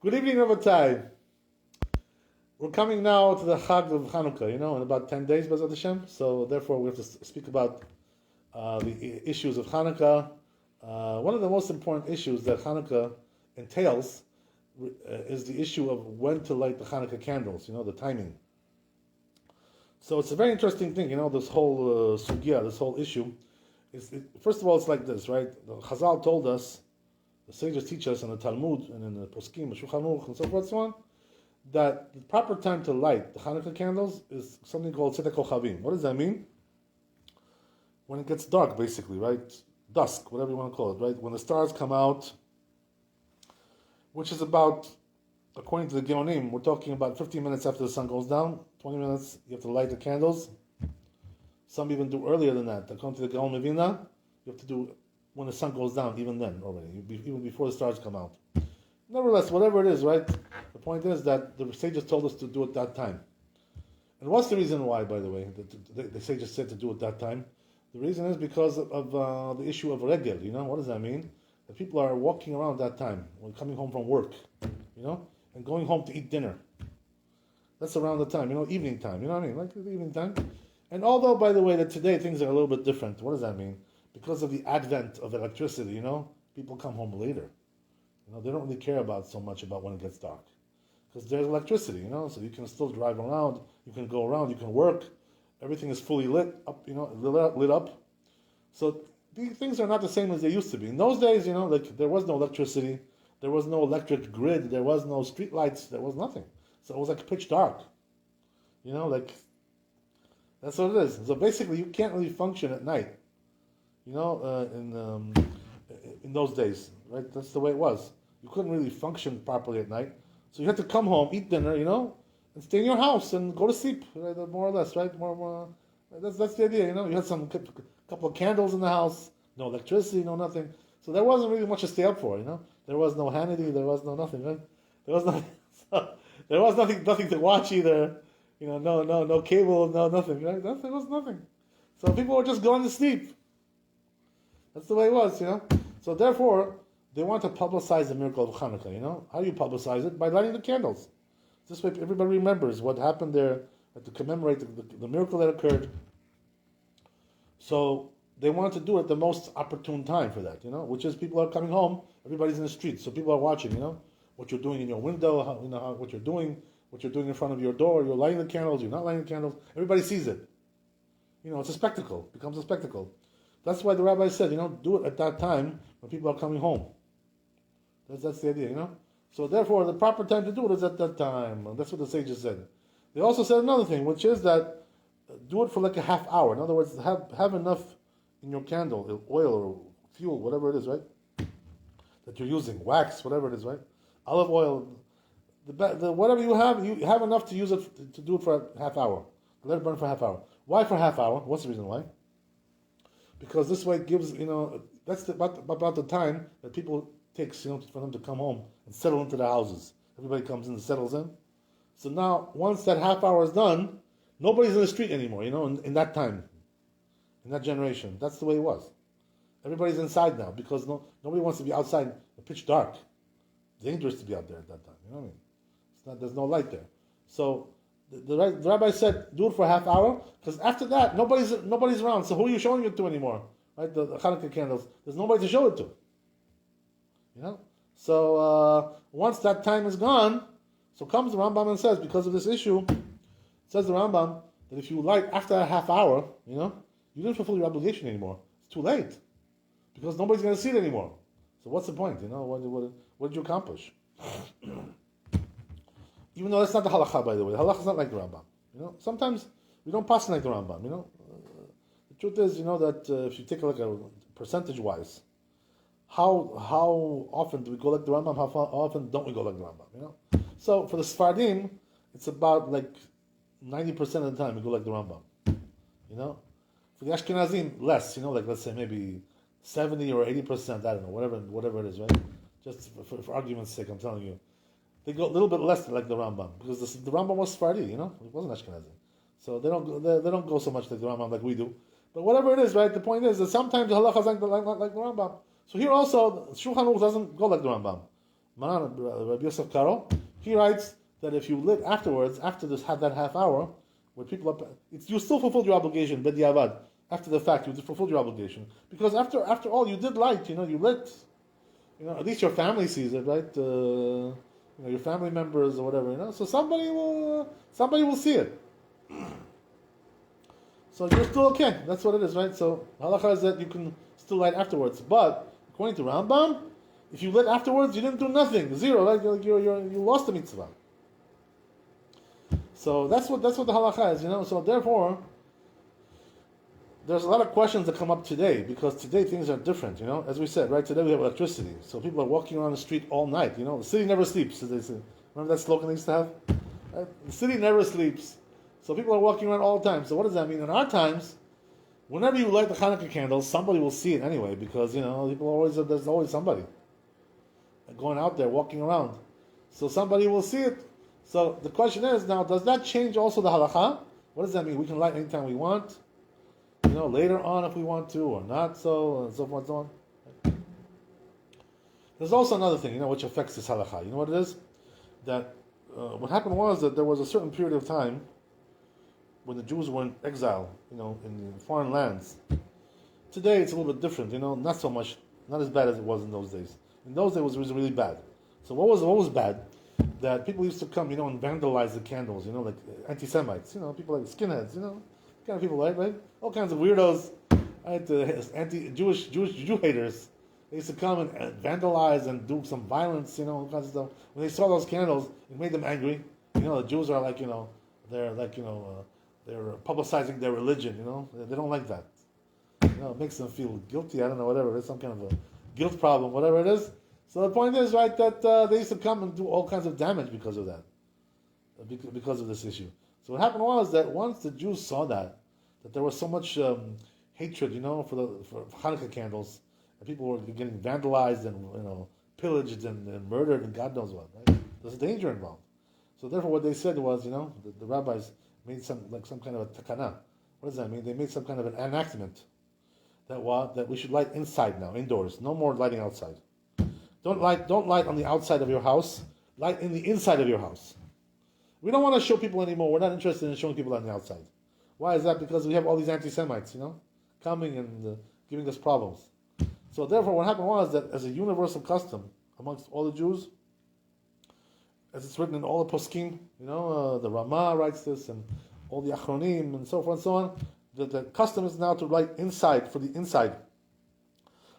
Good evening, Rabbi. We're coming now to the Chag of Chanuka, in about 10 days, B'ezrat Hashem. So therefore we have to speak about the issues of Hanukkah. One of the most important issues that Hanukkah entails is the issue of when to light the Hanukkah candles, the timing. So it's a very interesting thing, this whole sugya, this whole issue. First of all, it's like this, right? The Chazal told us, the sages teach us in the Talmud and in the Poskim, the Shulchan Aruch, and so forth, so on, that the proper time to light the Hanukkah candles is something called Tzedek Kochavim. What does that mean? When it gets dark, basically, right? Dusk, whatever you want to call it, right? When the stars come out, which is about, according to the Geonim, we're talking about 15 minutes after the sun goes down, 20 minutes, you have to light the candles. Some even do earlier than that. According to the Gaon Mevina, you have to do when the sun goes down, even then already, even before the stars come out. Nevertheless, whatever it is, right? The point is that the sages told us to do it that time. And what's the reason why, by the way? The sages said to do it that time. The reason is because of the issue of regel. What does that mean? That people are walking around that time when coming home from work, and going home to eat dinner. That's around the time, evening time. You know what I mean? Like the evening time. And although, by the way, that today things are a little bit different. What does that mean? Because of the advent of electricity, people come home later. They don't really care so much about when it gets dark. Because there's electricity, so you can still drive around, you can go around, you can work. Everything is fully lit up, lit up. So these things are not the same as they used to be. In those days, there was no electricity, there was no electric grid, there was no street lights, there was nothing. So it was like pitch dark. That's what it is. So basically, you can't really function at night. In those days, right? That's the way it was. You couldn't really function properly at night, so you had to come home, eat dinner, and stay in your house and go to sleep, right? More or less, right? More. That's the idea, You had some couple of candles in the house, no electricity, no nothing. So there wasn't really much to stay up for, There was no Hannity, there was no nothing, right? There was nothing. There was nothing to watch either. No cable, no nothing, right? There was nothing. So people were just going to sleep. That's the way it was, So therefore, they want to publicize the miracle of Hanukkah, How do you publicize it? By lighting the candles. This way everybody remembers what happened there to commemorate the miracle that occurred. So they want to do it at the most opportune time for that, which is people are coming home, everybody's in the streets, so people are watching, what you're doing in your window, what you're doing in front of your door, you're lighting the candles, you're not lighting the candles, everybody sees it. It's a spectacle, it becomes a spectacle. That's why the rabbi said, do it at that time when people are coming home. That's the idea, So therefore, the proper time to do it is at that time. And that's what the sages said. They also said another thing, which is that do it for like a half hour. In other words, have enough in your candle, oil or fuel, whatever it is, right? That you're using, wax, whatever it is, right? Olive oil, whatever you have enough to use it to do it for a half hour. Let it burn for a half hour. Why for a half hour? What's the reason why? Because this way it gives, that's about the time that people takes, for them to come home and settle into their houses. Everybody comes in and settles in. So now, once that half hour is done, nobody's in the street anymore, in that time, in that generation. That's the way it was. Everybody's inside now because nobody wants to be outside in pitch dark. It's dangerous to be out there at that time, you know what I mean? There's no light there. So the rabbi said, do it for a half hour, because after that, nobody's around. So who are you showing it to anymore? Right? The Hanukkah candles. There's nobody to show it to. So once that time is gone, so comes the Rambam and says, because of this issue, says the Rambam that if you light after a half hour, you didn't fulfill your obligation anymore. It's too late, because nobody's going to see it anymore. So what's the point? What did you accomplish? Even though that's not the halakha, by the way. The halakha is not like the Rambam. Sometimes we don't pass like the Rambam. The truth is, that if you take a percentage-wise, how often do we go like the Rambam? How often don't we go like the Rambam? So for the Sfardim, it's about like 90% of the time we go like the Rambam. For the Ashkenazim, less. Like let's say maybe 70 or 80%. I don't know, whatever it is, right? Just for argument's sake, I'm telling you, they go a little bit less like the Rambam because the Rambam was Sfardi. It wasn't Ashkenazi, so they don't go so much like the Rambam like we do. But whatever it is, right? The point is that sometimes the halacha is like the Rambam. So here also, Shulchan Aruch doesn't go like the Rambam. Rabbi Yosef Karo, he writes that if you lit afterwards, after this had that half hour, where people are, you still fulfilled your obligation, b'diavad. After the fact, you fulfilled your obligation because after all, you did light. You lit. At least your family sees it, right? Your family members or whatever. So somebody will see it. So you're still okay. That's what it is, right? So halacha is that you can still light afterwards. But according to Rambam, if you lit afterwards, you didn't do nothing, zero. Right? You lost the mitzvah. So that's what the halacha is. So therefore, there's a lot of questions that come up today because today things are different. As we said, right? Today we have electricity, so people are walking around the street all night. The city never sleeps, as they say. Remember that slogan they used to have? Right? The city never sleeps. So people are walking around all the time. So what does that mean? In our times, whenever you light the Chanuka candles, somebody will see it anyway because, there's always somebody going out there, walking around. So somebody will see it. So the question is now, does that change also the halacha? What does that mean? We can light anytime we want, later on if we want to or not so, and so forth and so on. There's also another thing, which affects this halacha. You know what it is? That what happened was that there was a certain period of time when the Jews were in exile, in foreign lands. Today it's a little bit different, not so much, not as bad as it was in those days. In those days it was really bad. So what was bad? That people used to come, and vandalize the candles, like anti-Semites, people like skinheads, kind of people, right? All kinds of weirdos, right? Anti-Jewish Jew haters. They used to come and vandalize and do some violence, all kinds of stuff. When they saw those candles, it made them angry. The Jews are like, they're publicizing their religion, They don't like that. It makes them feel guilty, I don't know, whatever. There's some kind of a guilt problem, whatever it is. So the point is, right, that they used to come and do all kinds of damage because of that, because of this issue. So what happened was that once the Jews saw that there was so much hatred, for Hanukkah candles, and people were getting vandalized and pillaged and murdered and God knows what, right? There's a danger involved. So therefore, what they said was, the rabbis made some kind of a takana. What does that mean? They made some kind of an enactment that we should light inside now, indoors, no more lighting outside. Don't light on the outside of your house. Light in the inside of your house. We don't want to show people anymore. We're not interested in showing people on the outside. Why is that? Because we have all these anti-Semites, coming and giving us problems. So therefore, what happened was that as a universal custom amongst all the Jews, as it's written in all the poskim, the Ramah writes this, and all the Achronim, and so forth and so on, the custom is now to light inside, for the inside.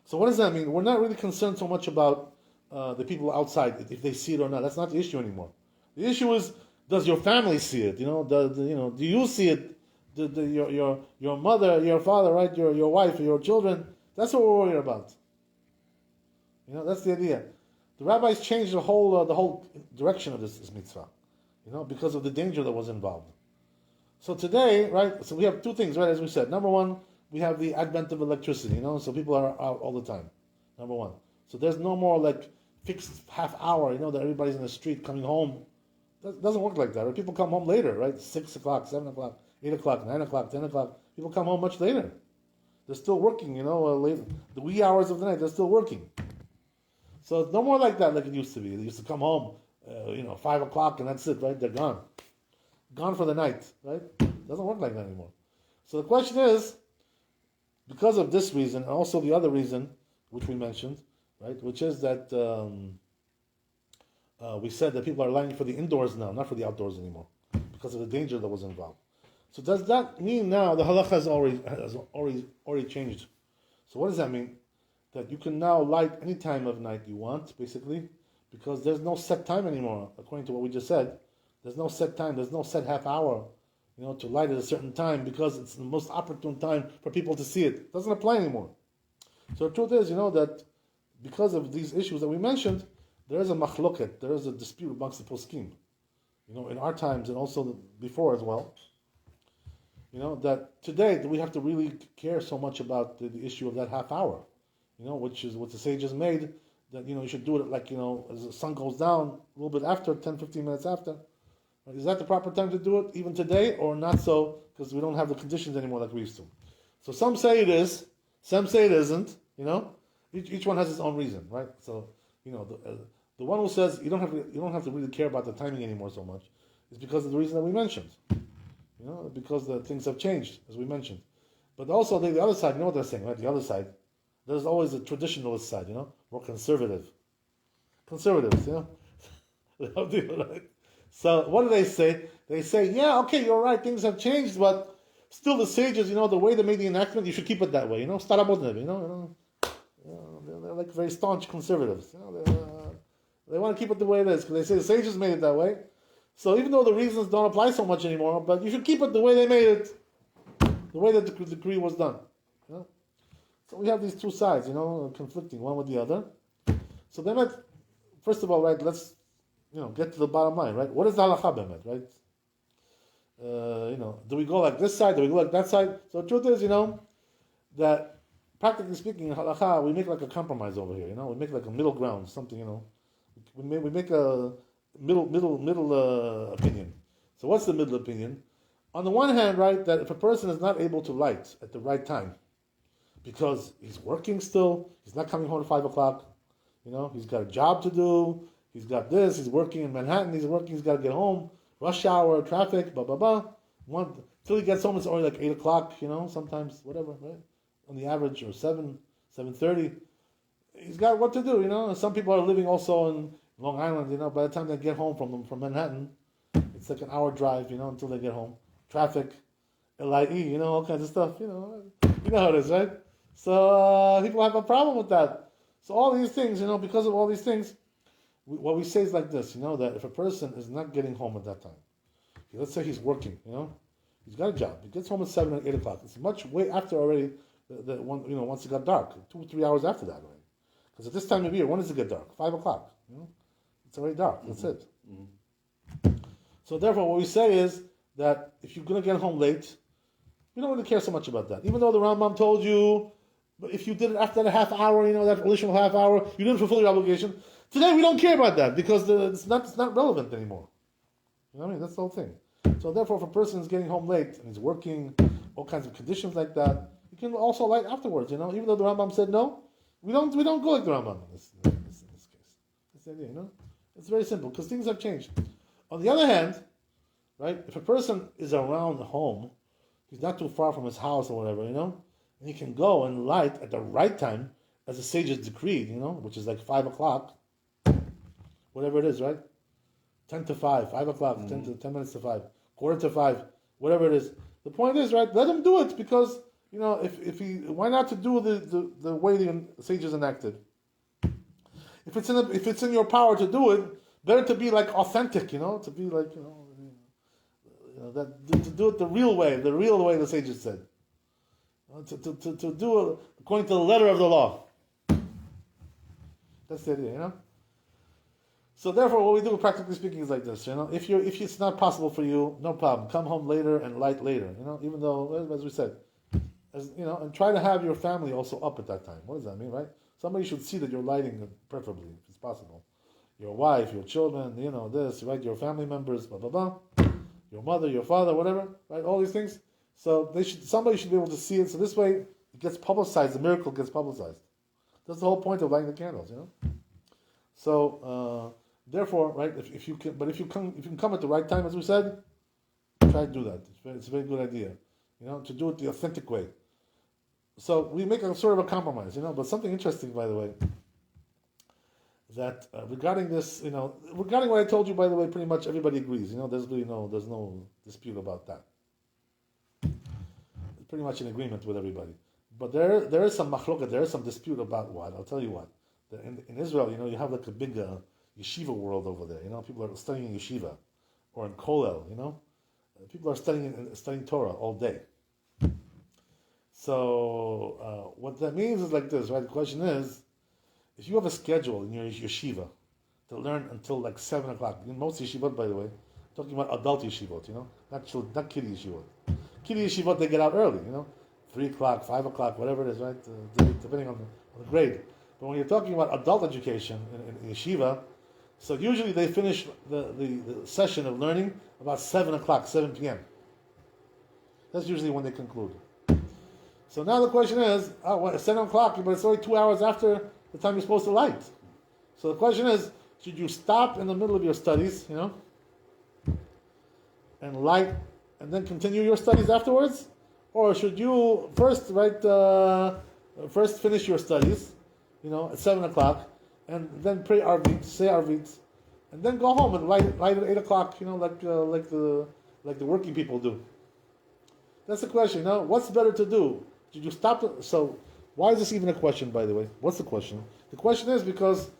So what does that mean? We're not really concerned so much about the people outside, if they see it or not. That's not the issue anymore. The issue is, does your family see it? Do you see it? Your mother, your father, right? Your wife, your children. That's what we're worried about. That's the idea. The rabbis changed the whole direction of this mitzvah, because of the danger that was involved. So today, right? So we have two things, right? As we said, number one, we have the advent of electricity. So people are out all the time. Number one. So there's no more fixed half hour. That everybody's in the street coming home. That doesn't work like that. Right? People come home later, right? 6 o'clock, 7 o'clock, 8 o'clock, 9 o'clock, 10 o'clock. People come home much later. They're still working. Late, the wee hours of the night. They're still working. So it's no more like that like it used to be. They used to come home, 5 o'clock, and that's it, right? They're gone. Gone for the night, right? Doesn't work like that anymore. So the question is, because of this reason, and also the other reason, which we mentioned, right, which is that we said that people are lighting for the indoors now, not for the outdoors anymore, because of the danger that was involved. So does that mean now the halacha has already changed? So what does that mean? That you can now light any time of night you want, basically, because there's no set time anymore, according to what we just said. There's no set time, there's no set half hour, to light at a certain time, because it's the most opportune time for people to see it. It doesn't apply anymore. So the truth is, that because of these issues that we mentioned, there is a machloket, there is a dispute amongst the poskim. In our times and also before as well. That today we have to really care so much about the issue of that half hour. Which is what the sages made, that, you should do it as the sun goes down, a little bit after, 10, 15 minutes after. Is that the proper time to do it, even today, or not so, because we don't have the conditions anymore like we used to? So some say it is, some say it isn't, Each one has its own reason, right? So, The one who says you don't have to really care about the timing anymore so much is because of the reason that we mentioned. Because the things have changed, as we mentioned. But also the other side, you know what they're saying, right? The other side, there's always the traditionalist side, more conservative. Conservatives, right? So what do they say? They say, yeah, okay, you're right, things have changed, but still the sages, the way they made the enactment, you should keep it that way, they're like very staunch conservatives. They want to keep it the way it is, because they say the sages made it that way. So even though the reasons don't apply so much anymore, but you should keep it the way they made it, the way that the decree was done. So we have these two sides, conflicting one with the other. So they meant, first of all, right, let's get to the bottom line, right? What is the halakha bemet, right? Do we go like this side? Do we go like that side? So the truth is, that practically speaking, in halakha, we make like a compromise over here. We make like a middle ground, something. We make a middle opinion. So what's the middle opinion? On the one hand, right, that if a person is not able to light at the right time because he's working still, he's not coming home at 5 o'clock, he's got a job to do, he's got this, he's working in Manhattan, he's got to get home, rush hour, traffic, blah, blah, blah. Till he gets home, it's only like 8 o'clock, sometimes, whatever, right? On the average, or 7:30. He's got what to do, Some people are living also in Long Island, by the time they get home from Manhattan, it's like an hour drive, until they get home. Traffic, LIE, all kinds of stuff, you know how it is, right? So people have a problem with that. So all these things, because of all these things, what we say is like this, that if a person is not getting home at that time, let's say he's working, he's got a job, he gets home at 7 or 8 o'clock. It's much way after already, once it got dark, 2 or 3 hours after that already. Because at this time of year, when does it get dark? 5 o'clock, It's already dark, that's it. Mm-hmm. So therefore, what we say is that if you're going to get home late, you don't really care so much about that. Even though the Rambam told you, but if you did it after that half hour, that additional half hour, you didn't fulfill your obligation. Today we don't care about that because it's not relevant anymore. You know what I mean? That's the whole thing. So therefore, if a person is getting home late and he's working, all kinds of conditions like that, you can also light afterwards. Even though the Rambam said no, we don't go like the Rambam in this case. That's the idea. It's very simple because things have changed. On the other hand, right, if a person is around home, he's not too far from his house or whatever, and he can go and light at the right time, as the sages decreed, which is like 5 o'clock, whatever it is, right? 10 to 5, 5 o'clock, 10 minutes to 5, quarter to 5, whatever it is. The point is, right, let him do it because, why not to do the way the sages enacted? If it's in your power to do it, better to be like authentic, to be like, to do it the real way the sages said. To do it according to the letter of the law. That's the idea, So therefore, what we do, practically speaking, is like this. If it's not possible for you, no problem. Come home later and light later. Even though, as we said, and try to have your family also up at that time. What does that mean, right? Somebody should see that you're lighting preferably, if it's possible. Your wife, your children, this, right? Your family members, blah blah blah. Your mother, your father, whatever, right? All these things. So somebody should be able to see it. So this way, it gets publicized. The miracle gets publicized. That's the whole point of lighting the candles, So therefore, right? If you can come at the right time, as we said, try to do that. It's a very good idea, to do it the authentic way. So we make a sort of a compromise, But something interesting, by the way, that regarding this, regarding what I told you, by the way, pretty much everybody agrees. There's no dispute about that. It's pretty much in agreement with everybody. But there is some machloket, there is some dispute about what. I'll tell you what. In Israel, you have like a big yeshiva world over there. People are studying in yeshiva or in kollel. People are studying Torah all day. So what that means is like this, right? The question is, if you have a schedule in your yeshiva to learn until like 7 o'clock, most yeshivot, by the way, talking about adult yeshivot, not kiddie yeshivot. Kiddie yeshivot, they get out early, 3 o'clock, 5 o'clock, whatever it is, right? Depending on the grade. But when you're talking about adult education in yeshiva, so usually they finish the session of learning about 7 o'clock, 7 p.m. That's usually when they conclude. So now the question is, it's 7 o'clock, but it's only 2 hours after the time you're supposed to light. So the question is, Should you stop in the middle of your studies, and light, and then continue your studies afterwards? Or should you first first finish your studies, at 7 o'clock, and then pray Arvit, say Arvit, and then go home and light at 8 o'clock, like the working people do? That's the question. What's better to do? Did you stop? So why is this even a question, by the way? What's the question? The question is because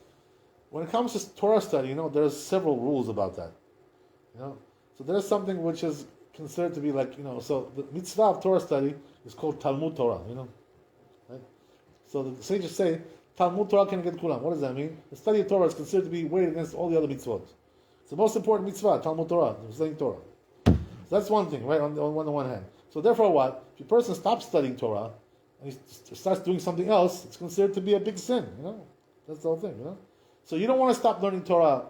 when it comes to Torah study, there's several rules about that. So there's something which is considered to be so the mitzvah of Torah study is called Talmud Torah, right? So the sages say, Talmud Torah can get kulam. What does that mean? The study of Torah is considered to be weighed against all the other mitzvot. It's the most important mitzvah, Talmud Torah, studying Torah. So that's one thing, right, on the one hand. So therefore what? If a person stops studying Torah, and he starts doing something else, it's considered to be a big sin, That's the whole thing, So you don't want to stop learning Torah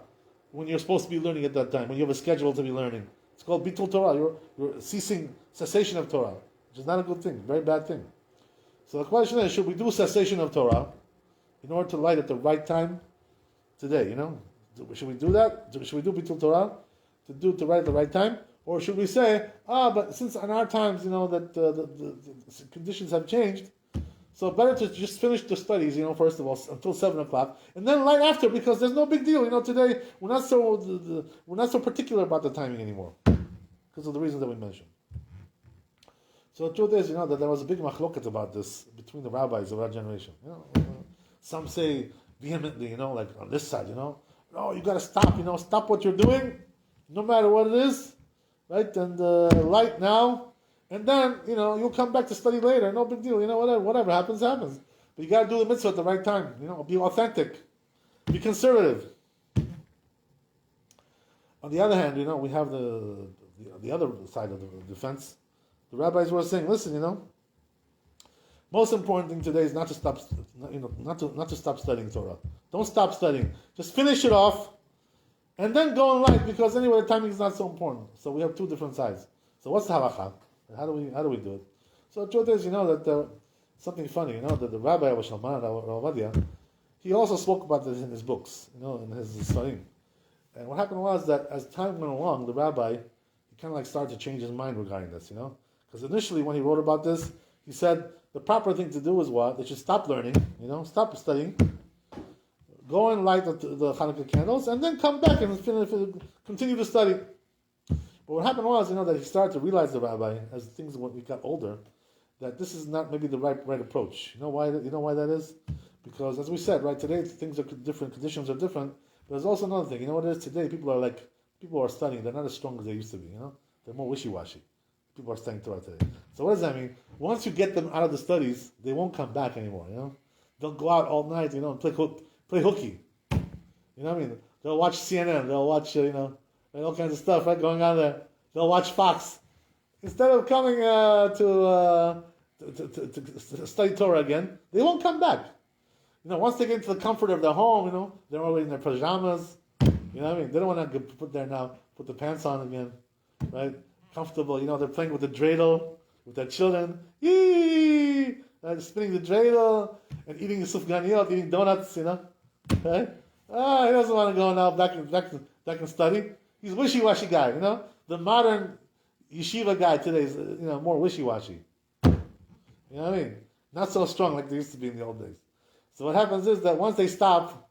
when you're supposed to be learning at that time, when you have a schedule to be learning. It's called Bitul Torah. You're cessation of Torah, which is not a good thing, very bad thing. So the question is, should we do cessation of Torah in order to light at the right time today, Should we do that? Should we do Bitul Torah to write at the right time? Or should we say, but since in our times, that the conditions have changed, so better to just finish the studies, first of all, until 7 o'clock, and then light after, because there's no big deal. Today we're not so particular about the timing anymore, because of the reasons that we mentioned. So the truth is, that there was a big machloket about this between the rabbis of our generation. Some say vehemently, like on this side, no, you got to stop, stop what you're doing, no matter what it is, right? And light now. And then, you'll come back to study later. No big deal. Whatever happens, happens. But you got to do the mitzvah at the right time. Be authentic. Be conservative. On the other hand, we have the other side of the defense. The rabbis were saying, listen, most important thing today is not to stop, not to stop studying Torah. Don't stop studying. Just finish it off, and then go and light, because anyway, the timing is not so important. So we have two different sides. So what's the halacha? How do we do it? So the truth is, that something funny, that the Rabbi of Shalman, Ravadia, he also spoke about this in his books, in his Svarim. And what happened was that as time went along, the Rabbi, he kind of started to change his mind regarding this, Because initially when he wrote about this, he said the proper thing to do is what? They should stop learning, stop studying, go and light the Chanuka candles, and then come back and continue to study. But what happened was, that he started to realize, the Rabbi, as things when he got older, that this is not maybe the right approach. You know why that is? Because as we said, right, today things are different, conditions are different. But there's also another thing. What it is today? People are studying. They're not as strong as they used to be. They're more wishy-washy. People are studying Torah today. So what does that mean? Once you get them out of the studies, they won't come back anymore. They'll go out all night. And play hooky. You know what I mean? They'll watch CNN. They'll watch all kinds of stuff, right, going on there. They'll watch Fox. Instead of coming to study Torah again, they won't come back. Once they get into the comfort of their home, they're already in their pajamas. You know what I mean? They don't want to put the pants on again, right? Comfortable. They're playing with the dreidel with their children. Yee! Spinning the dreidel and eating the sufganiyot, eating donuts, right? He doesn't want to go now back and study. He's a wishy-washy guy, The modern yeshiva guy today is, more wishy-washy. You know what I mean? Not so strong like they used to be in the old days. So what happens is that once they stop,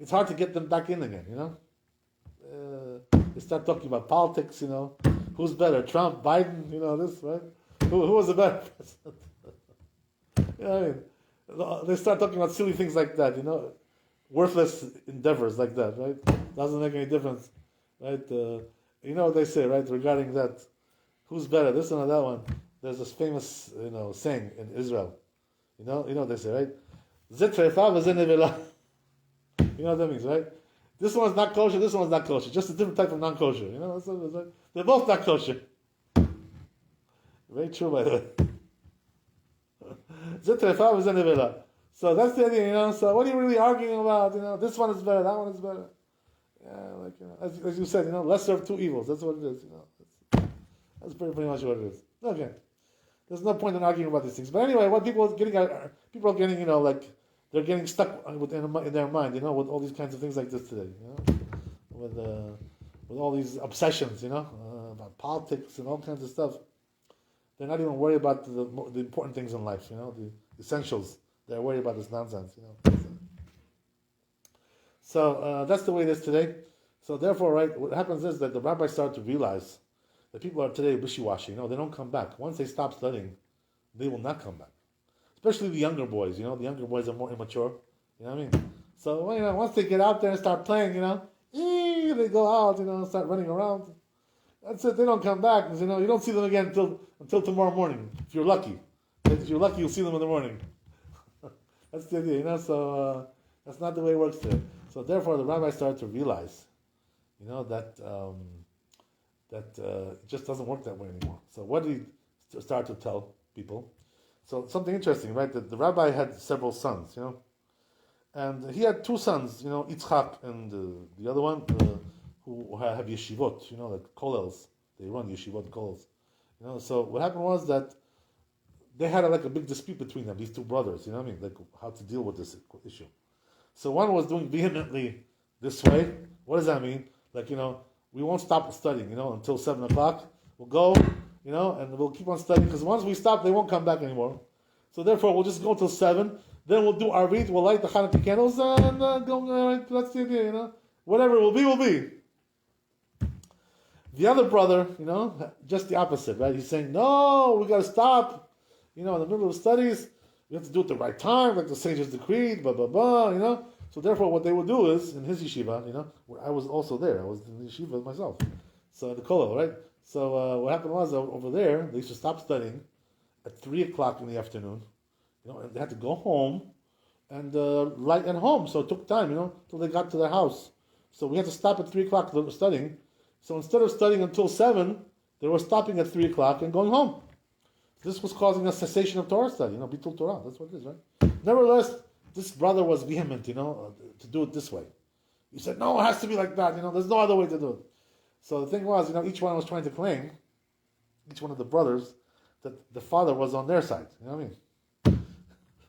it's hard to get them back in again, They start talking about politics, Who's better, Trump, Biden, this, right? Who was the better president? You know what I mean? They start talking about silly things like that, Worthless endeavors like that, right? Doesn't make any difference. Right, what they say, right, regarding that, who's better, this one or that one? There's this famous, saying in Israel. You know what they say, right? Zitrefa v'zenevela. You know what that means, right? This one's not kosher, this one's not kosher. Just a different type of non-kosher. That's what it is, right? They're both not kosher. Very true, by the way. Zitrefa v'zenevela. So that's the idea, So what are you really arguing about? This one is better, that one is better. Yeah, as you said, lesser of two evils. That's what it is. That's pretty much what it is. Okay, there's no point in arguing about these things. But anyway, what people are getting, they're getting stuck in their mind, with all these kinds of things like this today, with all these obsessions, about politics and all kinds of stuff. They're not even worried about the important things in life, the essentials. They're worried about this nonsense, So that's the way it is today. So therefore, right, what happens is that the rabbis start to realize that people are today wishy-washy. They don't come back. Once they stop studying, they will not come back. Especially the younger boys. The younger boys are more immature. You know what I mean? So once they get out there and start playing, they go out, start running around. That's it. They don't come back. You don't see them again until tomorrow morning. If you're lucky, you'll see them in the morning. That's the idea. So that's not the way it works today. So therefore, the rabbis started to realize, that it just doesn't work that way anymore. So what did he start to tell people? So something interesting, right? That the rabbi had several sons, and he had two sons, Yitzchak and the other one who have yeshivot, like kollels. They run yeshivot and kollels. So what happened was that they had a big dispute between them, these two brothers. Like how to deal with this issue. So one was doing vehemently this way. What does that mean? Like, we won't stop studying, until 7 o'clock. We'll go, and we'll keep on studying, because once we stop, they won't come back anymore. So therefore, we'll just go till 7. Then we'll do our read. We'll light the Chanuka candles and go. That's the idea, Whatever it will be. The other brother, just the opposite, right? He's saying, no, we got to stop. In the middle of studies, we have to do it at the right time, like the sages decreed, blah, blah, blah, So therefore, what they would do is, in his yeshiva, I was also there. I was in the yeshiva myself. So the kollel, right? So what happened was, over there, they used to stop studying at 3 o'clock in the afternoon, and they had to go home and light at home. So it took time, till they got to their house. So we had to stop at 3 o'clock studying. So instead of studying until 7, they were stopping at 3 o'clock and going home. This was causing a cessation of Torah study, Bitul Torah. That's what it is, right? Nevertheless, this brother was vehement, to do it this way. He said, no, it has to be like that, there's no other way to do it. So the thing was, each one was trying to claim, each one of the brothers, that the father was on their side. You know what I mean?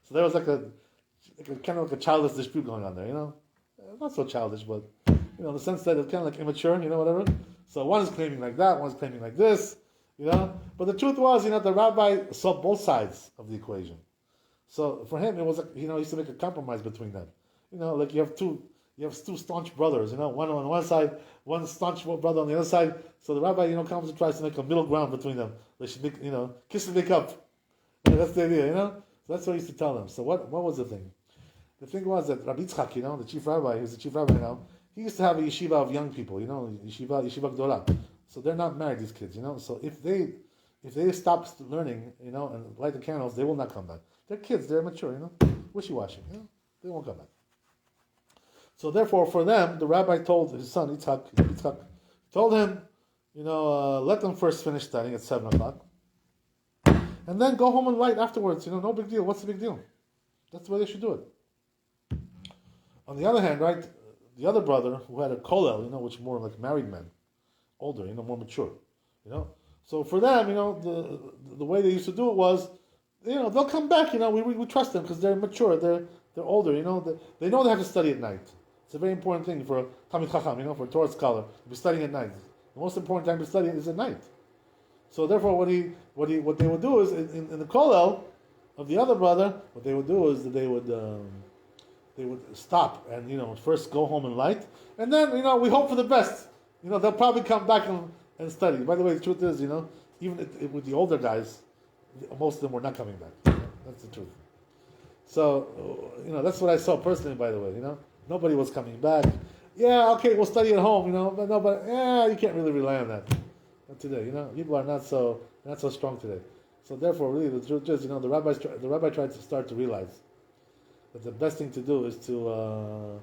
So there was kind of like a childish dispute going on there, Not so childish, but, in the sense that it's kind of like immature, whatever. So one is claiming like that, one is claiming like this, But the truth was, the rabbi saw both sides of the equation. So for him, it was he used to make a compromise between them. Like you have two staunch brothers, one on one side, one staunch brother on the other side. So the rabbi, comes and tries to make a middle ground between them. They should make, kiss and make up. That's the idea, So that's what he used to tell them. So what was the thing? The thing was that Rabbi Yitzchak, the chief rabbi, who's the chief rabbi now, he used to have a yeshiva of young people, yeshiva gdolah. So they're not married, these kids, So if they stop learning, and light the candles, they will not come back. They're kids, they're mature, wishy-washy, They won't come back. So therefore, for them, the rabbi told his son, Yitzchak told him, let them first finish studying at 7 o'clock. And then go home and light afterwards, no big deal. What's the big deal? That's the way they should do it. On the other hand, right, the other brother, who had a kollel, which more like married men, older, more mature, So for them, the way they used to do it was, they'll come back, we trust them because they're mature, they're older, they know they have to study at night. It's a very important thing for a Talmid Chacham, for a Torah scholar, to be studying at night. The most important time to study is at night. So therefore, what they would do is, in the kollel of the other brother, what they would do is that they would stop and, first go home and light, and then, we hope for the best. They'll probably come back and study. By the way, the truth is, even with the older guys, most of them were not coming back. That's the truth. So, that's what I saw personally, by the way, Nobody was coming back. Yeah, okay, we'll study at home, but nobody, you can't really rely on that. Not today, People are not so strong today. So therefore, really, the truth is, the rabbi tried to start to realize that the best thing to do is to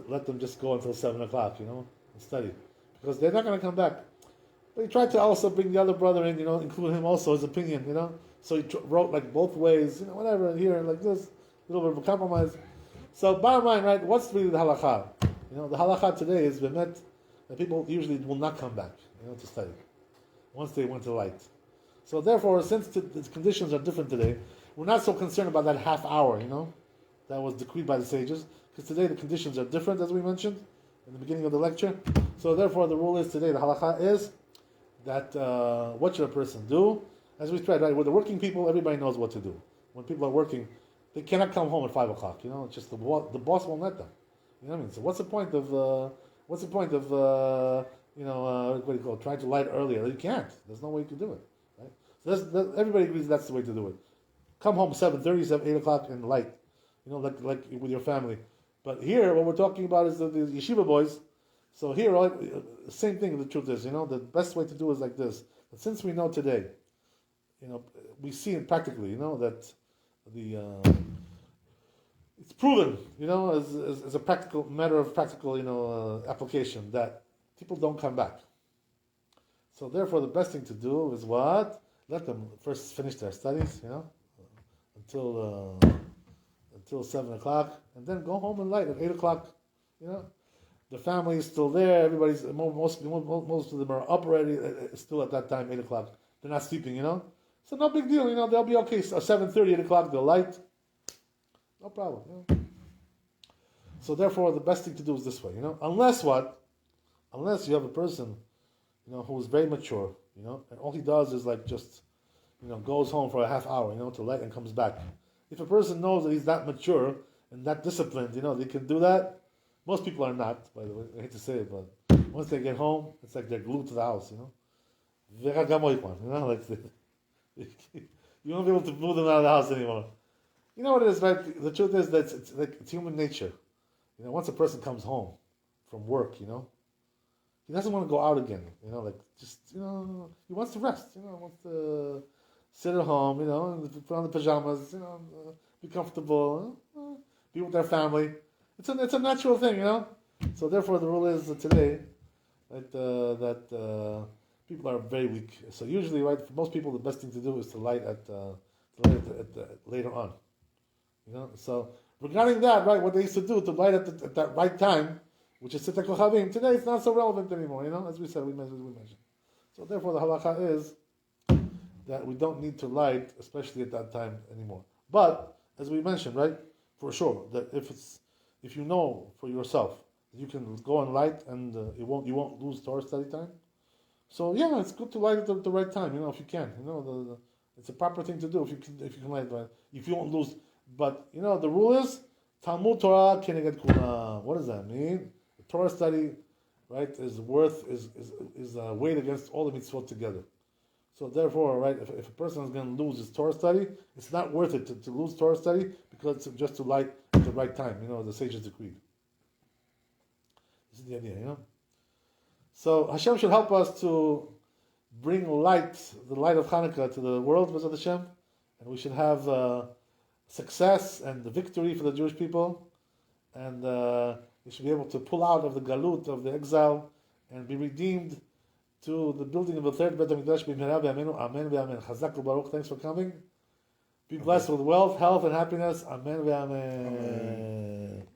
let them just go until 7 o'clock, and study, because they're not going to come back. But he tried to also bring the other brother in, include him also, his opinion, So he wrote like both ways, whatever, and here and like this, a little bit of a compromise. So bottom line, right? What's really the halakha? The halakha today is bemet that people usually will not come back, to study once they went to light. So therefore, since the conditions are different today, we're not so concerned about that half hour, that was decreed by the sages. Because today the conditions are different, as we mentioned in the beginning of the lecture. So therefore, the rule is today, the halacha is that what should a person do? As we tried, right? With the working people, everybody knows what to do. When people are working, they cannot come home at 5 o'clock. It's just the boss won't let them. You know what I mean? So what's the point of what do you call it, trying to light earlier? You can't. There's no way you can do it. Right? So everybody agrees that's the way to do it. Come home 7:30, 8 o'clock and light. Like with your family. But here, what we're talking about is the yeshiva boys. So here, same thing. The truth is, the best way to do is like this. But since we know today, we see it practically, that it's proven, as a practical matter of practical, application that people don't come back. So therefore, the best thing to do is what? Let them first finish their studies, until 7 o'clock, and then go home and light at 8 o'clock. The family is still there. Everybody's most of them are up already. Still at that time, 8 o'clock. They're not sleeping. So no big deal. They'll be okay. So 7:30, 8 o'clock, they'll light. No problem. So therefore, the best thing to do is this way. Unless what? Unless you have a person, who is very mature. And all he does is like just, goes home for a half hour. To light and comes back. If a person knows that he's that mature and that disciplined, they can do that. Most people are not, by the way. I hate to say it, but once they get home, it's like they're glued to the house, you won't be able to move them out of the house anymore. You know what it is, right? The truth is that it's human nature. Once a person comes home from work, he doesn't want to go out again. He wants to rest. He wants to sit at home, put on the pajamas, be comfortable, be with their family. It's a natural thing, So therefore, the rule is today that people are very weak. So usually, right, for most people, the best thing to do is to light later on. So regarding that, right, what they used to do to light at that right time, which is Sitek Kochavim, today it's not so relevant anymore. As we said, we mentioned. So therefore, the halacha is that we don't need to light, especially at that time anymore. But as we mentioned, right, for sure, that if you know for yourself that you can go and light and you won't lose Torah study time. So yeah, it's good to light at the right time. If you can, it's a proper thing to do if you can light. If you won't lose, but the rule is Talmud Torah keneged kula. What does that mean? The Torah study, right, is weighed against all the mitzvot together. So therefore, right, if a person is going to lose his Torah study, it's not worth it to lose Torah study because it's just to light at the right time, the sages decreed. This is the idea, So Hashem should help us to bring the light of Chanuka to the world, B'ezrat Hashem, and we should have success and the victory for the Jewish people, and we should be able to pull out of the galut, of the exile, and be redeemed to the building of the third Beit HaMikdash. Amen ve'amen. Chazak u'baruch. Thanks for coming. Be blessed with wealth, health, and happiness. Amen ve'amen.